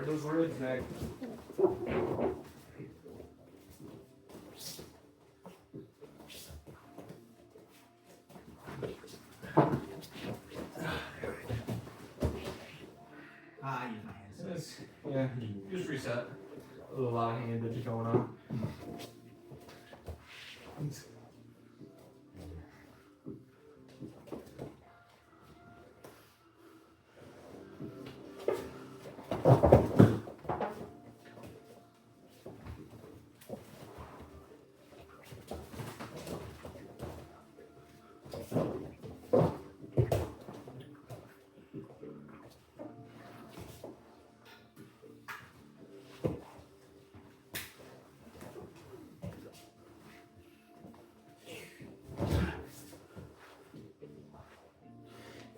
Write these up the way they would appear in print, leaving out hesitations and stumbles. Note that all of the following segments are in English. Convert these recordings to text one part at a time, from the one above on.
those ribs, Nick. Yeah, just reset. A little out of handed going on.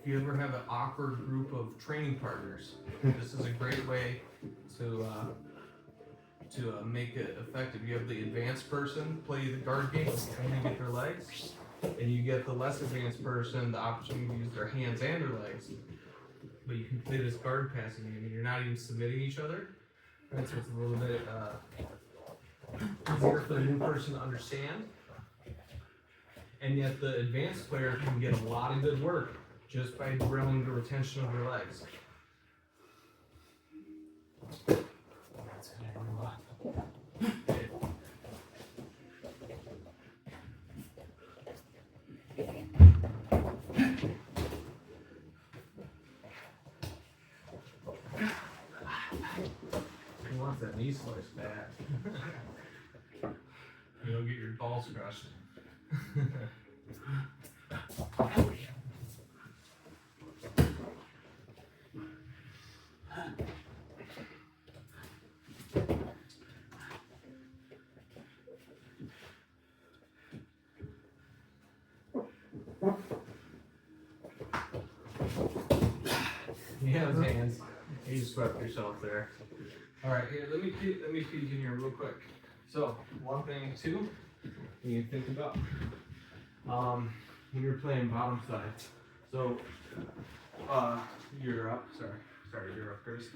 If you ever have an awkward group of training partners, this is a great way to make it effective. You have the advanced person play the guard game and they get their legs, and you get the less advanced person the opportunity to use their hands and their legs. But you can play this guard passing game, and you're not even submitting each other. Right? So it's a little bit easier for the new person to understand. And yet the advanced player can get a lot of good work just by drilling the retention of their legs. He wants that knee slice bad. You'll get your balls crushed. Yeah, those hands. You just swept yourself there. All right, here, let me peek in here real quick. So, one thing too, you think about when you're playing bottom side. So, you're up. Sorry, you're up, Chris.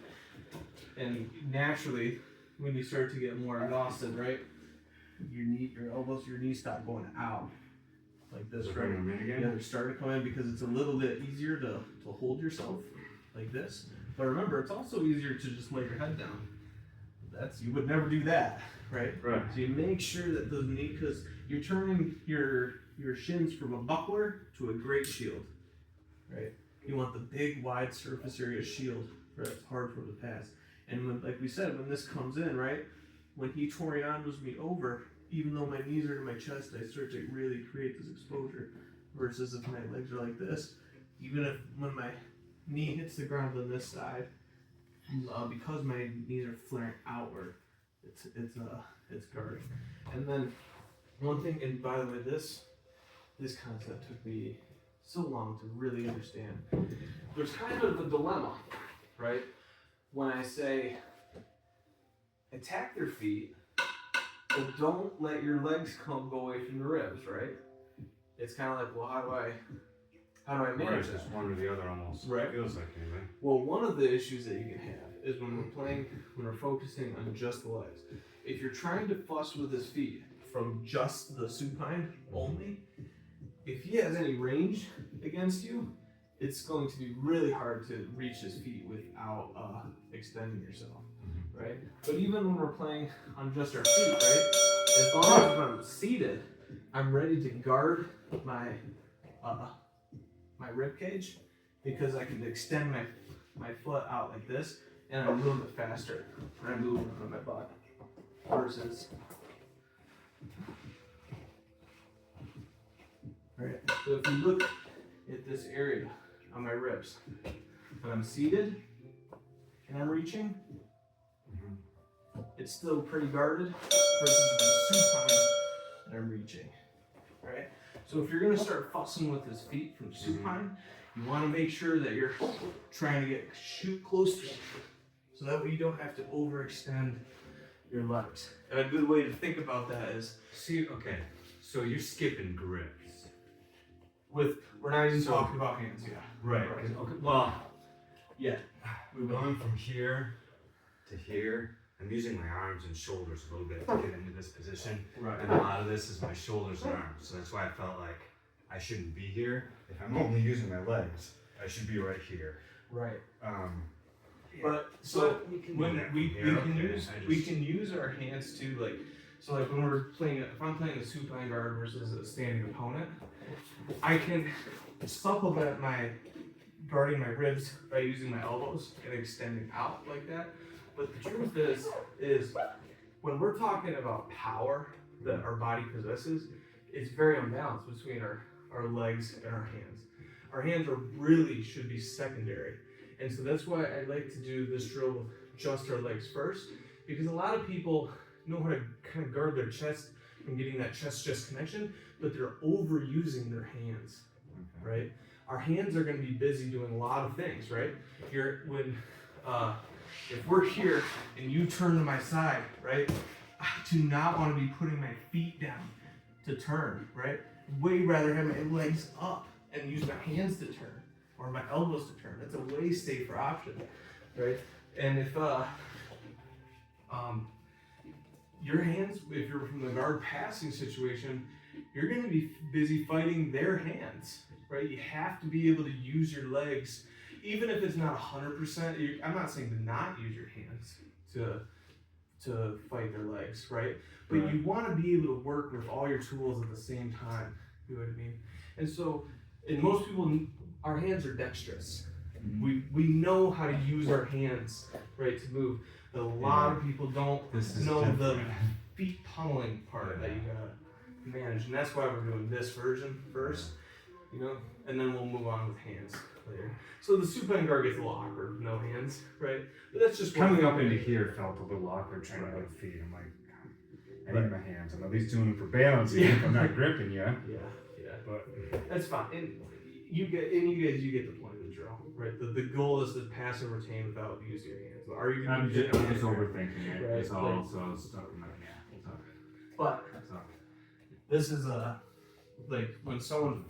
And naturally, when you start to get more exhausted, right? Your elbows, your knees start going out like this, right? Yeah, they start to come in because it's a little bit easier to hold yourself like this. But remember, it's also easier to just lay your head down. You would never do that, right? Right. So you make sure that those knees, because you're turning your shins from a buckler to a great shield, right? You want the big, wide surface area shield, right? It's hard for them to pass. And when, like we said, when this comes in, right? When he torianos me over, even though my knees are in my chest, I start to really create this exposure. Versus if my legs are like this, even if when my knee hits the ground on this side, because my knees are flaring outward, it's guarding. And then one thing, and by the way, this concept took me so long to really understand. There's kind of a dilemma, right? When I say attack their feet, but don't let your legs go away from the ribs, right? It's kind of like, well, how do I manage this? One or the other almost. Right. Feels like anyway. Well, one of the issues that you can have is when we're focusing on just the legs. If you're trying to fuss with his feet from just the supine only, if he has any range against you, it's going to be really hard to reach his feet without extending yourself, right? But even when we're playing on just our feet, right? As long as I'm seated, I'm ready to guard my rib cage, because I can extend my foot out like this, and I'm a little bit faster when I move on my butt versus. Right. So if you look at this area on my ribs, when I'm seated and I'm reaching, it's still pretty guarded versus when I'm supine and I'm reaching. Right? So if you're going to start fussing with his feet from supine, you want to make sure that you're trying to shoot close to him, so that way you don't have to overextend your legs. And a good way to think about that is, Okay, so you're skipping grips. we're not even talking about hands yet. Right. Right. Okay. Well, Yeah. we're going from here to here, I'm using my arms and shoulders a little bit to get into this position. Right. And a lot of this is my shoulders and arms. So that's why I felt like I shouldn't be here. If I'm only using my legs, I should be right here. Right. But So you can when do that we from here, can okay, use I we just- can use our hands too, like so like when we're playing if I'm playing a supine guard versus a standing opponent, I can supplement my guarding my ribs by using my elbows and extending out like that. But the truth is when we're talking about power that our body possesses, it's very unbalanced between our legs and our hands. Our hands are really should be secondary. And so that's why I like to do this drill with just our legs first, because a lot of people know how to kind of guard their chest from getting that chest-chest connection, but they're overusing their hands, right? Our hands are going to be busy doing a lot of things, right? If we're here and you turn to my side, right? I do not want to be putting my feet down to turn, right? Way rather have my legs up and use my hands to turn or my elbows to turn. That's a way safer option, right? And if your hands, if you're from the guard passing situation, you're going to be busy fighting their hands, right? You have to be able to use your legs, even if it's not 100%. I'm not saying to not use your hands to fight their legs, right? But you want to be able to work with all your tools at the same time. You know what I mean? And so, and most people, our hands are dexterous. We know how to use our hands, right, to move. But a lot of people don't know the feet pummeling part that you gotta manage, and that's why we're doing this version first, you know, and then we'll move on with hands later. So the supine guard gets a little awkward with no hands, right? But that's just Coming up into here felt a little awkward trying to go feet. I'm like, I need my hands. I'm at least doing it for balance, even if I'm not gripping you. Yeah, But that's fine. And you get the point of the drill, right? The goal is to pass and retain without using your hands. Are you gonna I'm use your hands? just overthinking it. Right, It's all right. so stuck in my we'll talk. But So, this is like when someone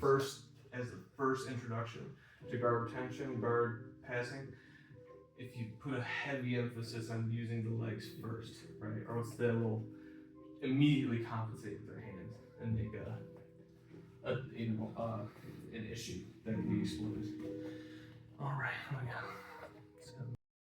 as the first introduction to guard retention, guard passing, if you put a heavy emphasis on using the legs first, right? Or else they will immediately compensate with their hands and make an issue that can be exploded. All right, oh my God.